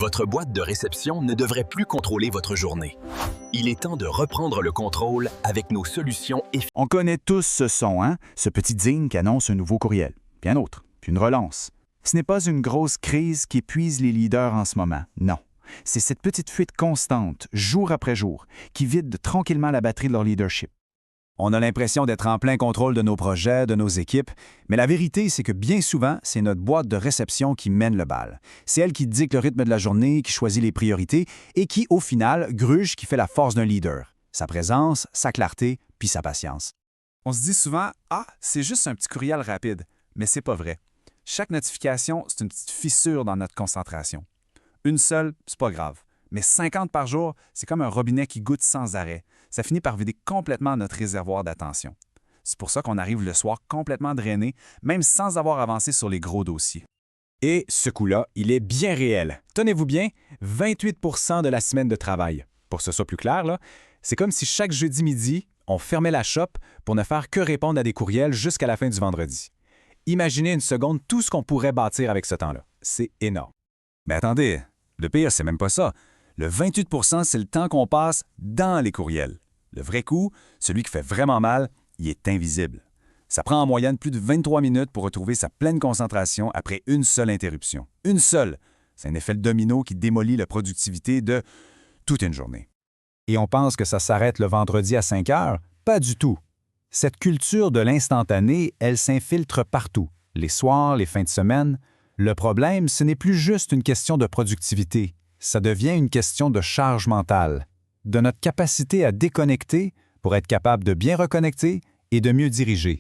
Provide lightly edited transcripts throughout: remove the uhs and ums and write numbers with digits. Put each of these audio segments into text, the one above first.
Votre boîte de réception ne devrait plus contrôler votre journée. Il est temps de reprendre le contrôle avec nos solutions efficaces. On connaît tous ce son, hein? Ce petit ding qui annonce un nouveau courriel. Puis un autre, puis une relance. Ce n'est pas une grosse crise qui épuise les leaders en ce moment, non. C'est cette petite fuite constante, jour après jour, qui vide tranquillement la batterie de leur leadership. On a l'impression d'être en plein contrôle de nos projets, de nos équipes, mais la vérité, c'est que bien souvent, c'est notre boîte de réception qui mène le bal. C'est elle qui dicte le rythme de la journée, qui choisit les priorités et qui, au final, gruge qui fait la force d'un leader. Sa présence, sa clarté, puis sa patience. On se dit souvent « Ah, c'est juste un petit courriel rapide », mais c'est pas vrai. Chaque notification, c'est une petite fissure dans notre concentration. Une seule, c'est pas grave. Mais 50 par jour, c'est comme un robinet qui goutte sans arrêt. Ça finit par vider complètement notre réservoir d'attention. C'est pour ça qu'on arrive le soir complètement drainé, même sans avoir avancé sur les gros dossiers. Et ce coup-là, il est bien réel. Tenez-vous bien, 28 % de la semaine de travail. Pour que ce soit plus clair, là, c'est comme si chaque jeudi midi, on fermait la shop pour ne faire que répondre à des courriels jusqu'à la fin du vendredi. Imaginez une seconde tout ce qu'on pourrait bâtir avec ce temps-là. C'est énorme. Mais attendez, le pire, c'est même pas ça. Le 28 %, c'est le temps qu'on passe dans les courriels. Le vrai coup, celui qui fait vraiment mal, il est invisible. Ça prend en moyenne plus de 23 minutes pour retrouver sa pleine concentration après une seule interruption. Une seule! C'est un effet domino qui démolit la productivité de toute une journée. Et on pense que ça s'arrête le vendredi à 5 heures? Pas du tout. Cette culture de l'instantané, elle s'infiltre partout, les soirs, les fins de semaine. Le problème, ce n'est plus juste une question de productivité. Ça devient une question de charge mentale, de notre capacité à déconnecter pour être capable de bien reconnecter et de mieux diriger.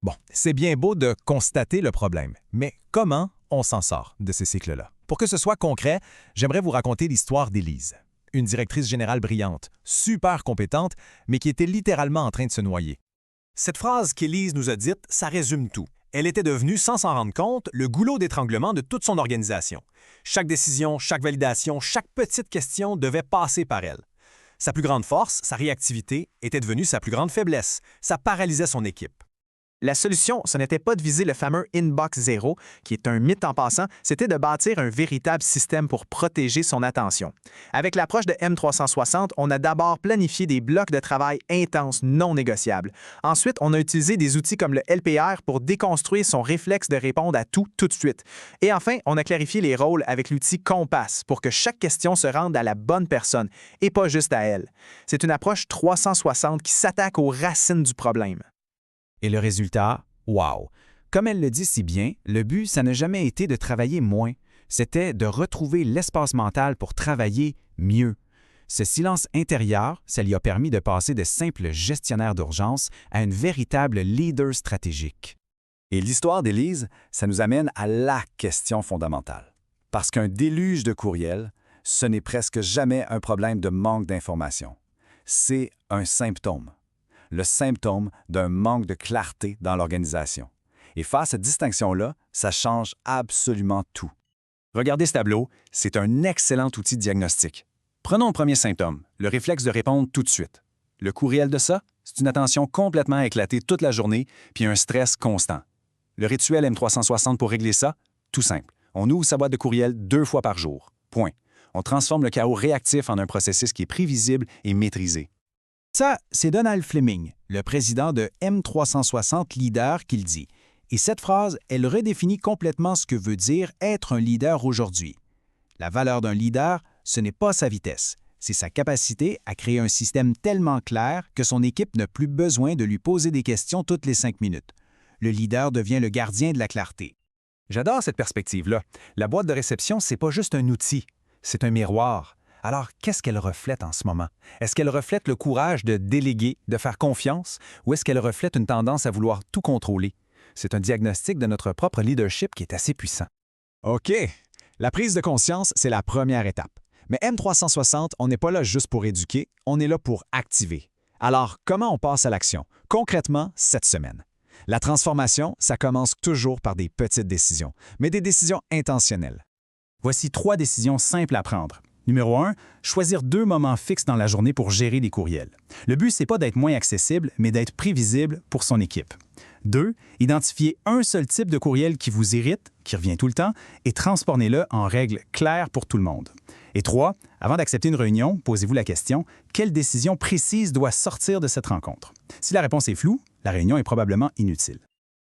Bon, c'est bien beau de constater le problème, mais comment on s'en sort de ces cycles-là? Pour que ce soit concret, j'aimerais vous raconter l'histoire d'Élise, une directrice générale brillante, super compétente, mais qui était littéralement en train de se noyer. Cette phrase qu'Élise nous a dite, ça résume tout. Elle était devenue, sans s'en rendre compte, le goulot d'étranglement de toute son organisation. Chaque décision, chaque validation, chaque petite question devait passer par elle. Sa plus grande force, sa réactivité, était devenue sa plus grande faiblesse. Ça paralysait son équipe. La solution, ce n'était pas de viser le fameux Inbox Zero, qui est un mythe en passant, c'était de bâtir un véritable système pour protéger son attention. Avec l'approche de M360, on a d'abord planifié des blocs de travail intenses non négociables. Ensuite, on a utilisé des outils comme le LPR pour déconstruire son réflexe de répondre à tout de suite. Et enfin, on a clarifié les rôles avec l'outil Compass pour que chaque question se rende à la bonne personne et pas juste à elle. C'est une approche 360 qui s'attaque aux racines du problème. Et le résultat, wow! Comme elle le dit si bien, le but, ça n'a jamais été de travailler moins, c'était de retrouver l'espace mental pour travailler mieux. Ce silence intérieur, ça lui a permis de passer de simples gestionnaires d'urgence à une véritable leader stratégique. Et l'histoire d'Élise, ça nous amène à la question fondamentale. Parce qu'un déluge de courriels, ce n'est presque jamais un problème de manque d'information. C'est un symptôme. Le symptôme d'un manque de clarté dans l'organisation. Et faire cette distinction-là, ça change absolument tout. Regardez ce tableau, c'est un excellent outil de diagnostic. Prenons le premier symptôme, le réflexe de répondre tout de suite. Le courriel de ça, c'est une attention complètement éclatée toute la journée, puis un stress constant. Le rituel M360 pour régler ça, tout simple. On ouvre sa boîte de courriel 2 fois par jour. Point. On transforme le chaos réactif en un processus qui est prévisible et maîtrisé. Ça, c'est Donald Fleming, le président de M360 Leader, qui le dit. Et cette phrase, elle redéfinit complètement ce que veut dire être un leader aujourd'hui. La valeur d'un leader, ce n'est pas sa vitesse, c'est sa capacité à créer un système tellement clair que son équipe n'a plus besoin de lui poser des questions toutes les 5 minutes. Le leader devient le gardien de la clarté. J'adore cette perspective-là. La boîte de réception, c'est pas juste un outil, c'est un miroir. Alors, qu'est-ce qu'elle reflète en ce moment? Est-ce qu'elle reflète le courage de déléguer, de faire confiance, ou est-ce qu'elle reflète une tendance à vouloir tout contrôler? C'est un diagnostic de notre propre leadership qui est assez puissant. OK, la prise de conscience, c'est la première étape. Mais M360, on n'est pas là juste pour éduquer, on est là pour activer. Alors, comment on passe à l'action? Concrètement, cette semaine. La transformation, ça commence toujours par des petites décisions, mais des décisions intentionnelles. Voici 3 décisions simples à prendre. Numéro 1, choisir 2 moments fixes dans la journée pour gérer les courriels. Le but, c'est pas d'être moins accessible, mais d'être prévisible pour son équipe. 2, identifiez un seul type de courriel qui vous irrite, qui revient tout le temps, et transformez-le en règles claires pour tout le monde. Et 3, avant d'accepter une réunion, posez-vous la question, quelle décision précise doit sortir de cette rencontre? Si la réponse est floue, la réunion est probablement inutile.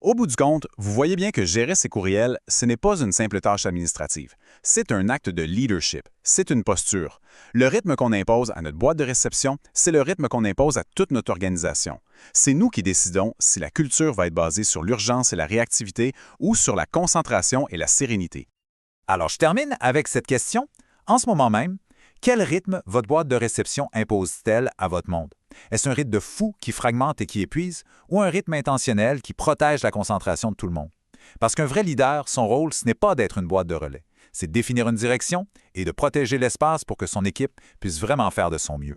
Au bout du compte, vous voyez bien que gérer ses courriels, ce n'est pas une simple tâche administrative. C'est un acte de leadership, c'est une posture. Le rythme qu'on impose à notre boîte de réception, c'est le rythme qu'on impose à toute notre organisation. C'est nous qui décidons si la culture va être basée sur l'urgence et la réactivité ou sur la concentration et la sérénité. Alors, je termine avec cette question. En ce moment même, quel rythme votre boîte de réception impose-t-elle à votre monde? Est-ce un rythme de fou qui fragmente et qui épuise ou un rythme intentionnel qui protège la concentration de tout le monde? Parce qu'un vrai leader, son rôle, ce n'est pas d'être une boîte de relais. C'est de définir une direction et de protéger l'espace pour que son équipe puisse vraiment faire de son mieux.